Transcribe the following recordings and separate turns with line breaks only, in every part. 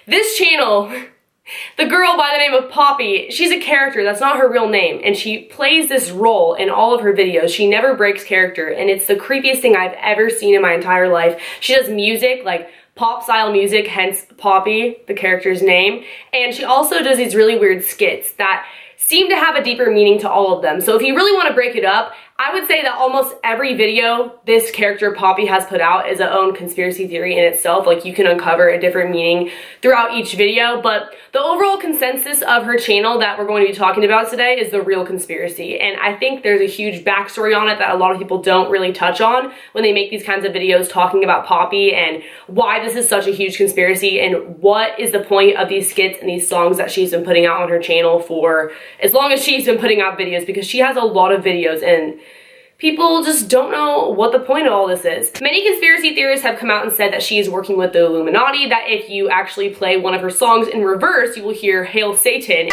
This channel, the girl by the name of Poppy, she's a character, that's not her real name, and she plays this role in all of her videos. She never breaks character, and it's the creepiest thing I've ever seen in my entire life. She does music, like pop style music, hence Poppy, the character's name, and she also does these really weird skits that seem to have a deeper meaning to all of them. So if you really want to break it up, I would say that almost every video this character Poppy has put out is a own conspiracy theory in itself. Like, you can uncover a different meaning throughout each video, but the overall consensus of her channel that we're going to be talking about today is the real conspiracy. And I think there's a huge backstory on it that a lot of people don't really touch on when they make these kinds of videos talking about Poppy and why this is such a huge conspiracy and what is the point of these skits and these songs that she's been putting out on her channel for as long as she's been putting out videos, because she has a lot of videos and people just don't know what the point of all this is. Many conspiracy theorists have come out and said that she is working with the Illuminati, that if you actually play one of her songs in reverse, you will hear Hail Satan.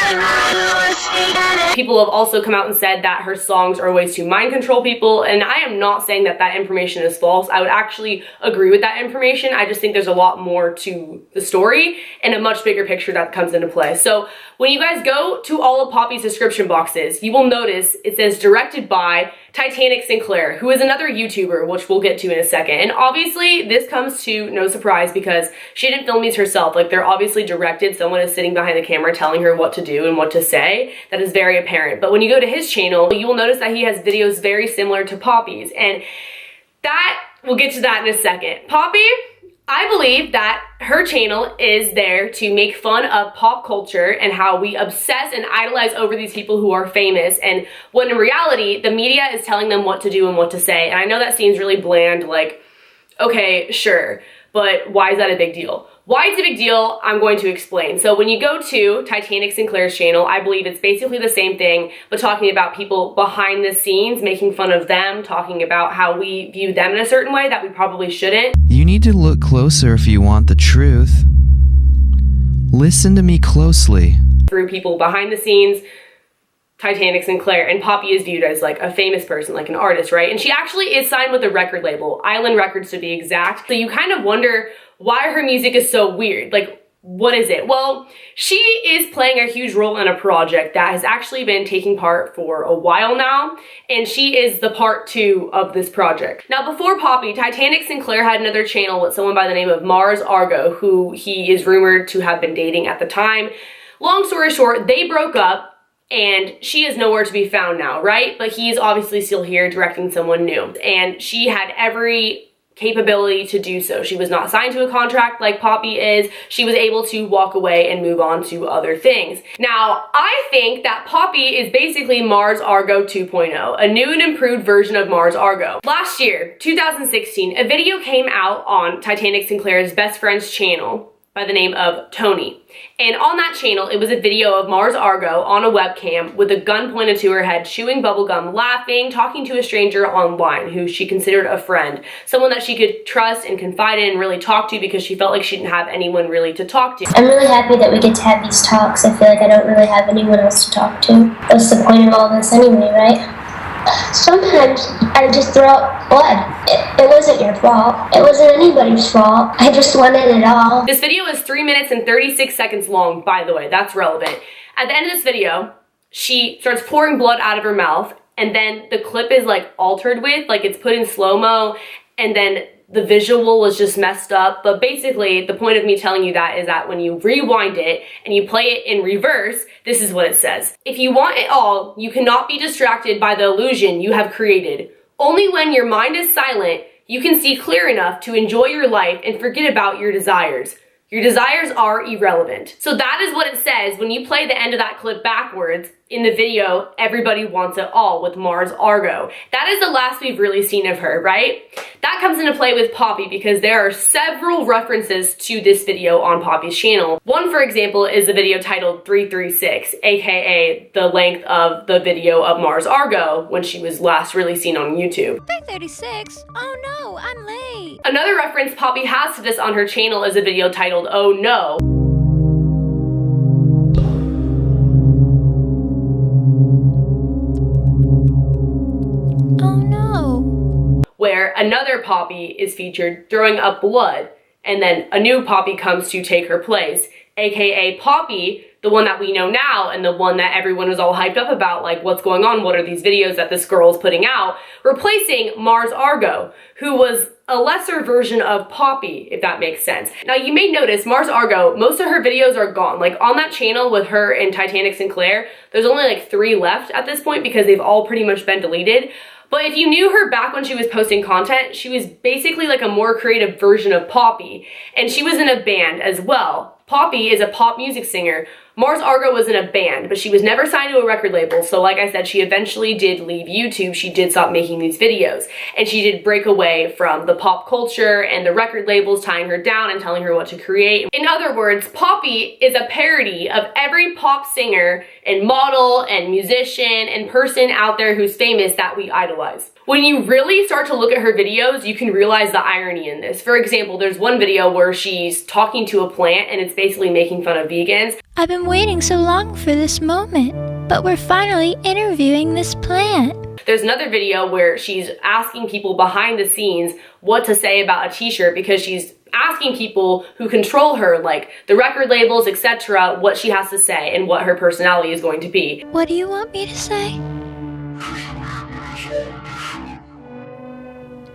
People have also come out and said that her songs are ways to mind control people, and I am not saying that that information is false. I would actually agree with that information. I just think there's a lot more to the story and a much bigger picture that comes into play. So when you guys go to all of Poppy's description boxes, you will notice it says directed by Titanic Sinclair, who is another YouTuber, which we'll get to in a second. And obviously, this comes to no surprise because she didn't film these herself. Like, they're obviously directed. Someone is sitting behind the camera telling her what to do and what to say. That is very apparent. But when you go to his channel, you will notice that he has videos very similar to Poppy's. And that, we'll get to that in a second. Poppy, I believe that her channel is there to make fun of pop culture and how we obsess and idolize over these people who are famous, and when in reality, the media is telling them what to do and what to say. And I know that seems really bland, like, okay, sure, but why is that a big deal? Why it's a big deal, I'm going to explain. So when you go to Titanic Sinclair's channel, I believe it's basically the same thing, but talking about people behind the scenes, making fun of them, talking about how we view them in a certain way that we probably shouldn't.
You need to look closer if you want the truth. Listen to me closely.
Through people behind the scenes, Titanic Sinclair, and Poppy is viewed as like a famous person, like an artist, right? And she actually is signed with a record label, Island Records to be exact. So you kind of wonder why her music is so weird. Like, what is it? Well, she is playing a huge role in a project that has actually been taking part for a while now, and she is the part 2 of this project. Now, before Poppy, Titanic Sinclair had another channel with someone by the name of Mars Argo, who he is rumored to have been dating at the time. Long story short, they broke up, and she is nowhere to be found now, right? But he's obviously still here directing someone new, and she had every capability to do so. She was not signed to a contract like Poppy is. She was able to walk away and move on to other things. Now, I think that Poppy is basically Mars Argo 2.0, a new and improved version of Mars Argo. Last year, 2016, a video came out on Titanic Sinclair's best friend's channel by the name of Tony. And on that channel, it was a video of Mars Argo on a webcam with a gun pointed to her head, chewing bubblegum, laughing, talking to a stranger online who she considered a friend, someone that she could trust and confide in and really talk to because she felt like she didn't have anyone really to talk to.
I'm really happy that we get to have these talks. I feel like I don't really have anyone else to talk to. What's the point of all this anyway, right? Sometimes I just throw up blood. It wasn't your fault. It wasn't anybody's fault. I just wanted it all.
This video is 3 minutes and 36 seconds long, by the way. That's relevant. At the end of this video, she starts pouring blood out of her mouth, and then the clip is like altered with, like it's put in slow-mo, and then the visual was just messed up. But basically, the point of me telling you that is that when you rewind it and you play it in reverse, this is what it says. If you want it all, you cannot be distracted by the illusion you have created. Only when your mind is silent, you can see clear enough to enjoy your life and forget about your desires. Your desires are irrelevant. So that is what it says when you play the end of that clip backwards in the video, Everybody Wants It All with Mars Argo. That is the last we've really seen of her, right? That comes into play with Poppy because there are several references to this video on Poppy's channel. One, for example, is the video titled 336, aka the length of the video of Mars Argo when she was last really seen on YouTube.
336? Oh no, I'm late.
Another reference Poppy has to this on her channel is a video titled Oh No. Where another Poppy is featured throwing up blood and then a new Poppy comes to take her place, aka Poppy, the one that we know now and the one that everyone is all hyped up about, like what's going on, what are these videos that this girl is putting out, replacing Mars Argo, who was a lesser version of Poppy, if that makes sense. Now you may notice Mars Argo, most of her videos are gone. Like on that channel with her and Titanic Sinclair, there's only like 3 left at this point because they've all pretty much been deleted. But if you knew her back when she was posting content, she was basically like a more creative version of Poppy. And she was in a band as well. Poppy is a pop music singer. Mars Argo was in a band, but she was never signed to a record label, so like I said, she eventually did leave YouTube. She did stop making these videos, and she did break away from the pop culture and the record labels tying her down and telling her what to create. In other words, Poppy is a parody of every pop singer and model and musician and person out there who's famous that we idolize. When you really start to look at her videos, you can realize the irony in this. For example, there's one video where she's talking to a plant and it's basically making fun of vegans.
I've been waiting so long for this moment, but we're finally interviewing this plant.
There's another video where she's asking people behind the scenes what to say about a t-shirt because she's asking people who control her, like the record labels, etc., what she has to say and what her personality is going to be.
What do you want me to say?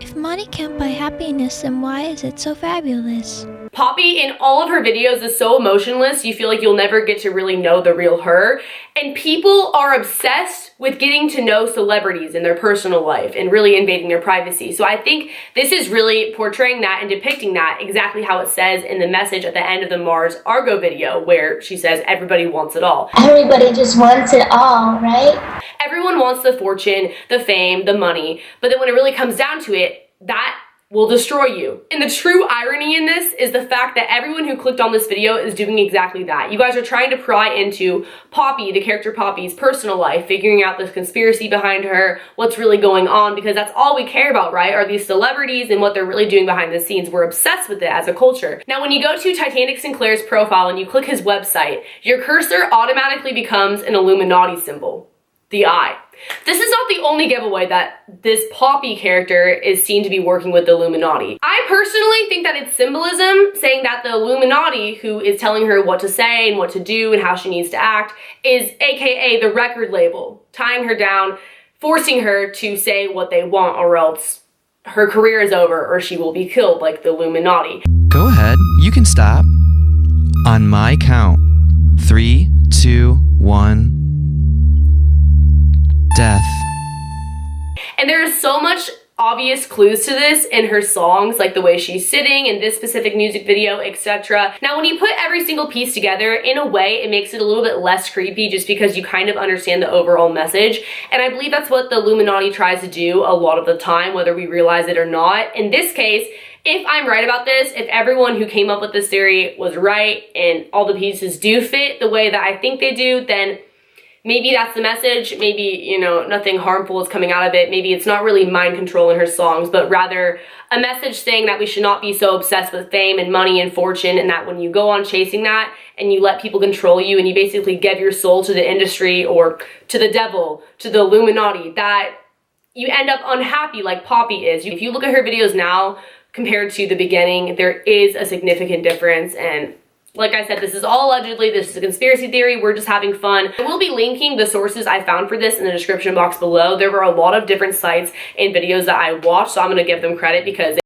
If money can't buy happiness, then why is it so fabulous?
Poppy in all of her videos is so emotionless, you feel like you'll never get to really know the real her. And people are obsessed with getting to know celebrities in their personal life and really invading their privacy. So I think this is really portraying that and depicting that exactly how it says in the message at the end of the Mars Argo video, where she says everybody wants it all.
Everybody just wants it all, right?
Everyone wants the fortune, the fame, the money, but then when it really comes down to it, that will destroy you. And the true irony in this is the fact that everyone who clicked on this video is doing exactly that. You guys are trying to pry into Poppy, the character Poppy's personal life, figuring out the conspiracy behind her, what's really going on, because that's all we care about, right? Are these celebrities and what they're really doing behind the scenes. We're obsessed with it as a culture. Now, when you go to Titanic Sinclair's profile and you click his website, your cursor automatically becomes an Illuminati symbol, the eye. This is not the only giveaway that this Poppy character is seen to be working with the Illuminati. I personally think that it's symbolism, saying that the Illuminati, who is telling her what to say and what to do and how she needs to act, is aka the record label, tying her down, forcing her to say what they want, or else her career is over or she will be killed like the Illuminati.
Go ahead, you can stop. On my count. 3, 2, 1. Death.
And there is so much obvious clues to this in her songs, like the way she's sitting in this specific music video, etc. Now, when you put every single piece together, in a way, it makes it a little bit less creepy just because you kind of understand the overall message. And I believe that's what the Illuminati tries to do a lot of the time, whether we realize it or not. In this case, if I'm right about this, if everyone who came up with this theory was right and all the pieces do fit the way that I think they do, then maybe that's the message. Maybe, you know, nothing harmful is coming out of it. Maybe it's not really mind control in her songs, but rather a message saying that we should not be so obsessed with fame and money and fortune, and that when you go on chasing that and you let people control you and you basically give your soul to the industry or to the devil, to the Illuminati, that you end up unhappy like Poppy is. If you look at her videos now compared to the beginning, there is a significant difference. And like I said, this is all allegedly, this is a conspiracy theory, we're just having fun. I will be linking the sources I found for this in the description box below. There were a lot of different sites and videos that I watched, so I'm gonna give them credit because